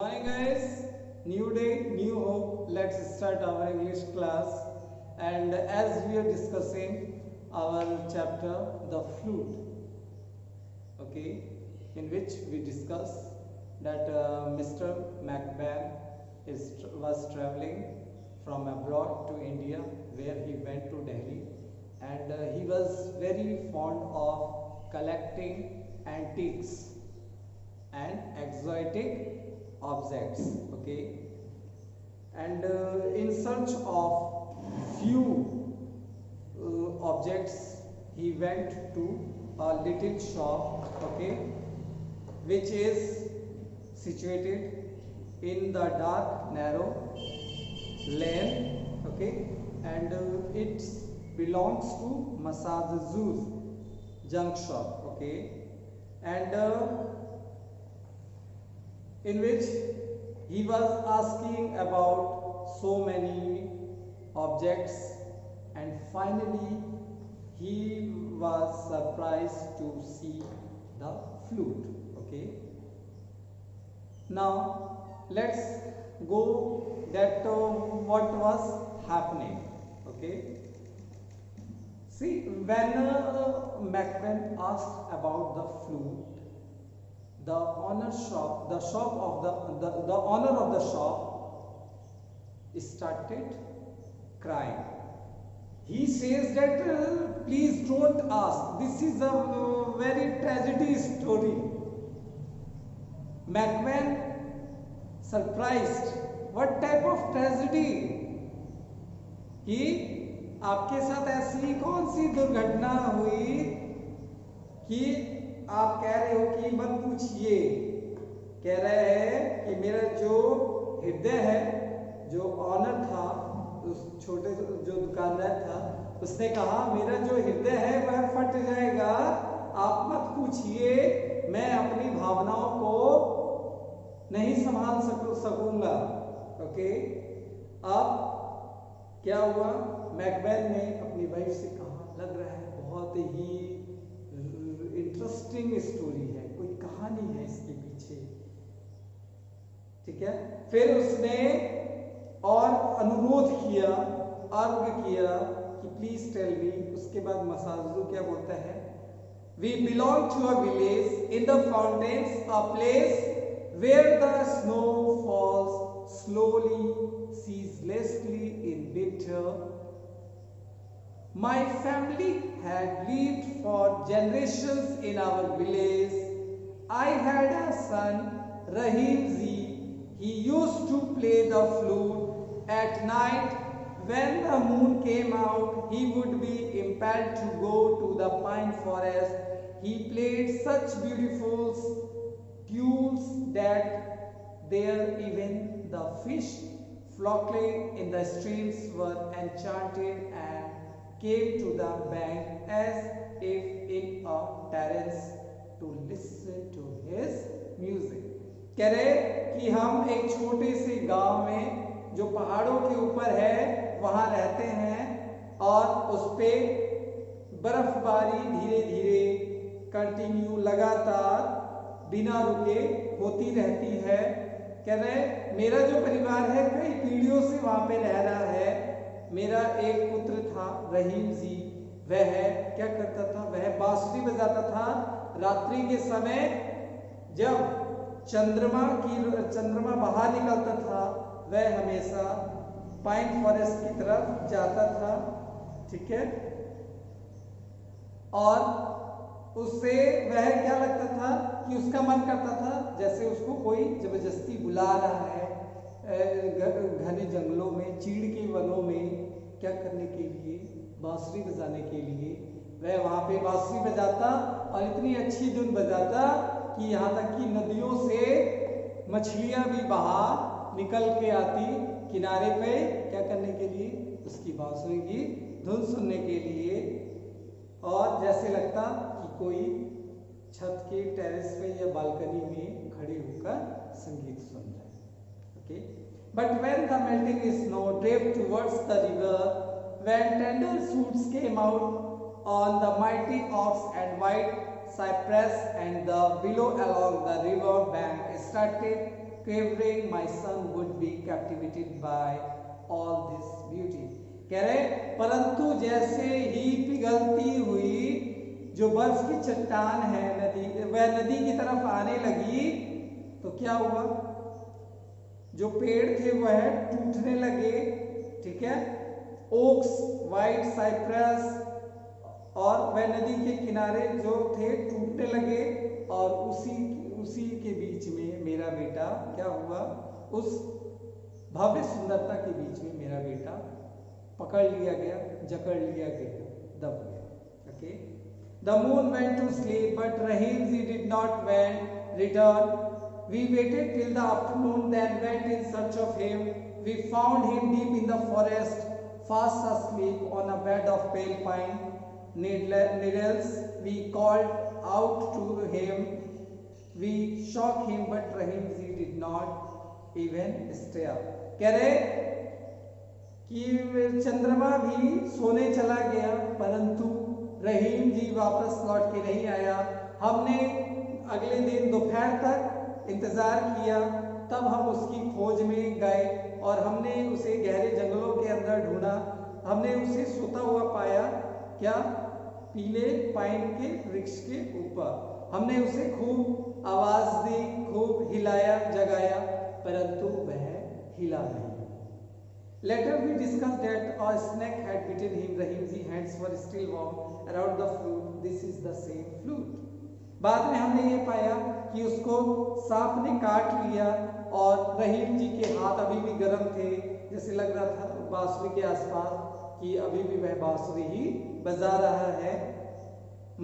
Morning guys, new day, new hope. Let's start our English class. And as we are discussing our chapter, the flute, okay, in which we discuss that Mr. Macban was traveling from abroad to India, where he went to Delhi, and he was very fond of collecting antiques and exotic objects, okay, and in search of few objects he went to a little shop, okay, which is situated in the dark narrow lane, okay, and it belongs to Masazuz junk shop, okay, and in which he was asking about so many objects, and finally he was surprised to see the flute, okay. Now let's go that what was happening, okay. See, when Macban asked about the flute, the owner shop, the shop of the owner of the shop started crying. He says that please don't ask. This is a very tragedy story. Macban surprised. What type of tragedy? कि आपके साथ ऐसी कौन सी दुर्घटना हुई कि आप कह रहे हो कि मत पूछिए। कह रहे हैं कि मेरा जो हृदय है, जो ऑनर था, उस छोटे जो दुकानदार था, उसने कहा मेरा जो हृदय है वह फट जाएगा, आप मत पूछिए, मैं अपनी भावनाओं को नहीं संभाल सकूंगा। ओके, अब क्या हुआ, मैकबेथ ने अपनी वाइफ से कहा, लग रहा है बहुत ही इंटरेस्टिंग स्टोरी है, कोई कहानी है इसके पीछे, ठीक है। फिर उसने और अनुरोध किया, अर्ज किया कि प्लीज टेल मी। उसके बाद मसाजू क्या बोलता है, we belong to a village in the fountains, a place where the snow falls slowly ceaselessly in winter. My family had lived for generations in our village. I had a son, Rahim Ji. He used to play the flute at night. When the moon came out, he would be impelled to go to the pine forest. He played such beautiful tunes that there even the fish floating in the streams were enchanted and came to the bank as if in a trance to listen to his music. कह रहे कि हम एक छोटे से गांव में जो पहाड़ों के ऊपर है वहां रहते हैं, और उस पे बर्फबारी धीरे धीरे कंटिन्यू लगातार बिना रुके होती रहती है। कह रहे मेरा जो परिवार है कई पीढ़ियों से वहां पे रह रहा है। मेरा एक पुत्र था रहीम जी, वह क्या करता था, वह बांसुरी बजाता था। रात्रि के समय जब चंद्रमा बाहर निकलता था, वह हमेशा पाइन फॉरेस्ट की तरफ जाता था, ठीक है। और उससे वह क्या लगता था कि उसका मन करता था जैसे उसको कोई जबरदस्ती बुला रहा है घने जंगलों में, चीड़ के वनों में, क्या करने के लिए, बांसुरी बजाने के लिए। वह वहां पे बांसुरी बजाता और इतनी अच्छी धुन बजाता कि यहाँ तक कि नदियों से मछलियां भी बाहर निकल के आती किनारे पे, क्या करने के लिए, उसकी बांसुरी की धुन सुनने के लिए। और जैसे लगता कि कोई छत के टेरेस पे या बालकनी में खड़े होकर संगीत सुन रहे हैं, okay. But when the melting snow drift towards the river, when tender shoots came out on the mighty oaks and white cypress and the willow along the river bank started quivering, my son would be captivated by all this beauty. कह रहे परंतु जैसे ही पिघलती हुई जो बर्फ की चट्टान है नदी, वह नदी की तरफ आने लगी तो क्या हुआ, जो पेड़ थे वह टूटने लगे, ठीक है, ओक्स, व्हाइट साइप्रस, और वह नदी के किनारे जो थे टूटने लगे, और उसी के बीच में मेरा बेटा क्या हुआ, उस भव्य सुंदरता के बीच में मेरा बेटा पकड़ लिया गया, जकड़ लिया गया, दब गया. Okay. The moon went to sleep, but Rahimji did not return. We waited till the afternoon, then went in search of him. We found him deep in the forest, fast asleep on a bed of pale pine needles. We called out to him. We shook him, but Rahimji did not even stir. कह रहे कि चंद्रमा भी सोने चला गया, परंतु रहीम जी वापस लौट के नहीं आया. हमने अगले दिन दोपहर तक इंतजार किया, तब हम उसकी खोज में गए और हमने उसे गहरे जंगलों के अंदर ढूंढा. हमने उसे सोता हुआ पाया, क्या, पीले पाइन के वृक्ष के ऊपर. हमने उसे खूब आवाज दी, खूब हिलाया, जगाया, परंतु वह हिला नहीं. Later we discussed that a snake had bitten him. Rahim's hands were still warm around the flute. This is the same flute. बाद में हमने ये पाया कि उसको सांप ने काट लिया और रहीम जी के हाथ अभी भी गर्म थे, जैसे लग रहा था बांसुरी के आसपास कि अभी भी वह बांसुरी ही बजा रहा है.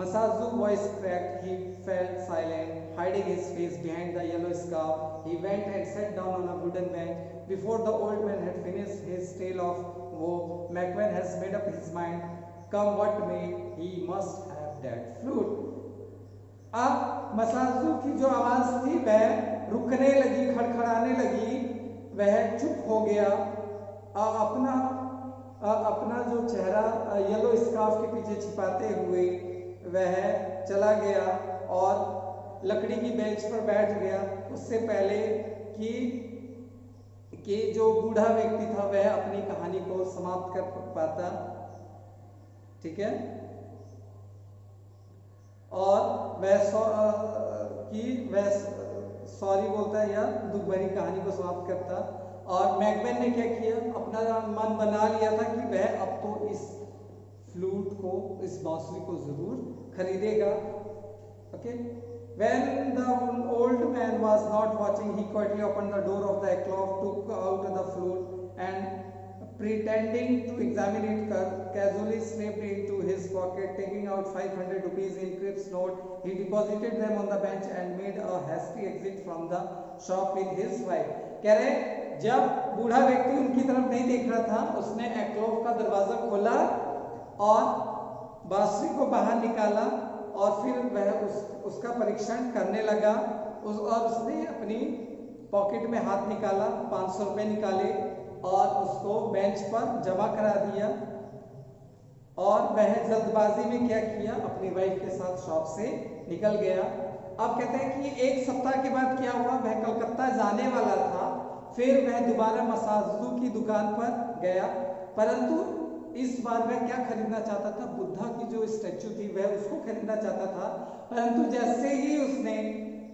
Masazu's voice cracked. He fell silent, hiding his face behind the yellow scarf. He went and sat down on a wooden bench. Before the old man had finished his tale of woe, McMahon has made up his mind. Come what may, he must have that flute. अब मसाजू की जो आवाज थी वह रुकने लगी, खड़खड़ाने लगी, वह चुप हो गया. अपना जो चेहरा येलो स्कार्फ के पीछे छिपाते हुए वह चला गया और लकड़ी की बेंच पर बैठ गया. उससे पहले कि जो बूढ़ा व्यक्ति था वह अपनी कहानी को समाप्त कर पाता, ठीक है, और वह सॉरी बोलता है या दुख भरी कहानी को समाप्त करता. और मैकबेन ने क्या किया, अपना मन बना लिया था कि वह अब तो इस फ्लूट को, इस बांसुरी को जरूर खरीदेगा. Okay. When the old man was not watching, he quietly opened the door of the alcove, took out the flute, and pretending to examine it, casually slipped into his pocket, taking out 500 rupees in crisp note. He deposited them on the bench and made a hasty exit from the shop with his wife. कह रहे जब बूढ़ा व्यक्ति उनकी तरफ नहीं देख रहा था, उसने एक्लोव का दरवाजा खोला और बांसुरी को बाहर निकाला और फिर वह उसका परीक्षण करने लगा. और उसने अपनी पॉकेट में हाथ निकाला, 500 रुपए निकाले और उसको बेंच पर जमा करा दिया. और वह जल्दबाजी में क्या किया, अपनी वाइफ के साथ शॉप से निकल गया. अब कहते हैं कि एक सप्ताह के बाद क्या हुआ, वह कलकत्ता जाने वाला था. फिर वह दोबारा मसाजू की दुकान पर गया, परंतु इस बार वह क्या खरीदना चाहता था, बुद्धा की जो स्टैचू थी वह उसको खरीदना चाहता था. परंतु जैसे ही उसने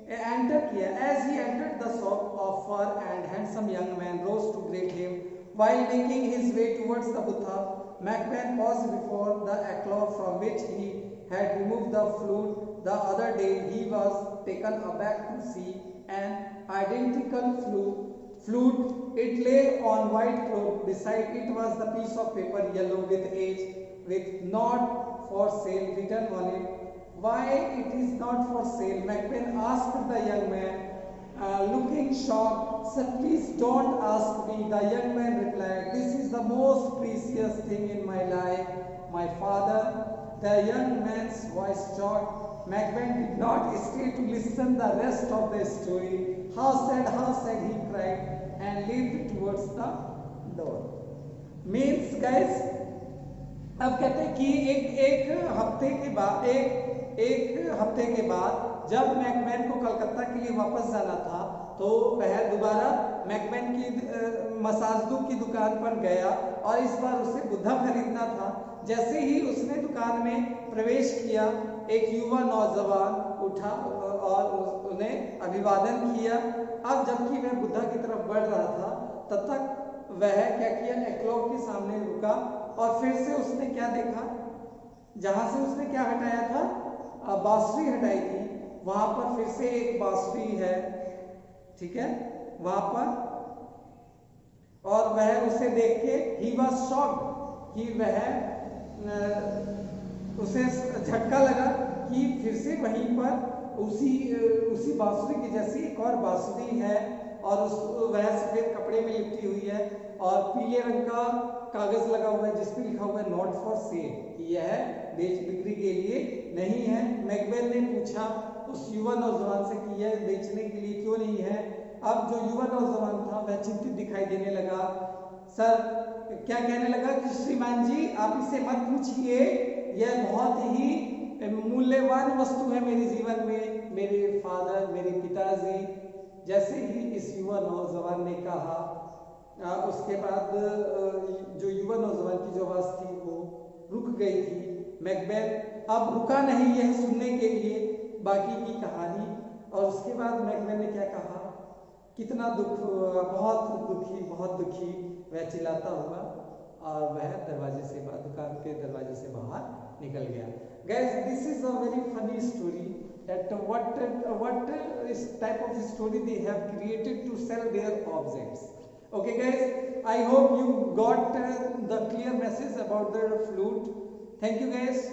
एंटर किया, as he entered the shop, a fair and handsome young man rose to greet him. While making his way towards the Buddha, McMahon paused before the alcove from which he had removed the flute. The other day he was taken aback to see an identical flute. It lay on white cloth. Beside it was the piece of paper, yellow with age, with "not for sale" written on it. Why it is not for sale? McMahon asked the young man, looking shocked. Sir, please don't ask me. The young man replied, this is the most precious thing in my life, my father. The young man's voice shocked. McMahon did not stay to listen the rest of the story. How sad, he cried, and leaped towards the door. Means guys, अब कहते हैं कि एक हफ्ते के बाद जब McMahon को कलकत्ता के लिए वापस जाना था तो वह दोबारा मैकबेन की मसाजदू की दुकान पर गया और इस बार उसे बुद्धा खरीदना था। जैसे ही उसने दुकान में प्रवेश किया, एक युवा नौजवान उठा और उन्हें अभिवादन किया। अब जबकि वह बुद्धा की तरफ बढ़ रहा था, तब तक वह क्या किया, एक्लॉग के सामने रुका और फिर से उसने क्या देखा, जहां से उसने क्या हटाया था, बांसुरी हटाई थी, वहां पर फिर से एक बांसुरी है, ठीक है, वहां पर। और वह उसे देख के ही वॉज शॉक्ड कि वह उसे झटका लगा कि फिर से वहीं पर उसी बांसुरी की जैसी एक और बांसुरी है और वह सफेद कपड़े में लिपटी हुई है और पीले रंग का कागज लगा हुआ है जिस पे लिखा हुआ है नॉट फॉर सेल, कि यह बेच बिक्री के लिए नहीं है। मैकबेन ने पूछा उस युवा नौजवान से कि यह बेचने के लिए क्यों नहीं है। अब जो युवा नौजवान था वह चिंतित दिखाई देने लगा। सर क्या कहने लगा कि श्रीमान जी आप इसे मत पूछिए, यह बहुत ही मूल्यवान वस्तु है मेरे जीवन में, मेरे फादर, मेरे पिताजी। जैसे ही इस युवा नौजवान ने कहा, उसके बाद जो युवा नौजवान की जो आवाज थी वो रुक गई थी। मैकबेन अब रुका नहीं यह सुनने के लिए बाकी की कहानी, और उसके बाद मैकबेन ने क्या कहा, कितना दुख, बहुत दुखी वह चिल्लाता हुआ और वह दरवाजे से दुकान के दरवाजे से बाहर निकल गया। Guys, this is a very funny story that what is type of story they have created to sell their objects. Okay guys, I hope you got the clear message about the flute. Thank you guys.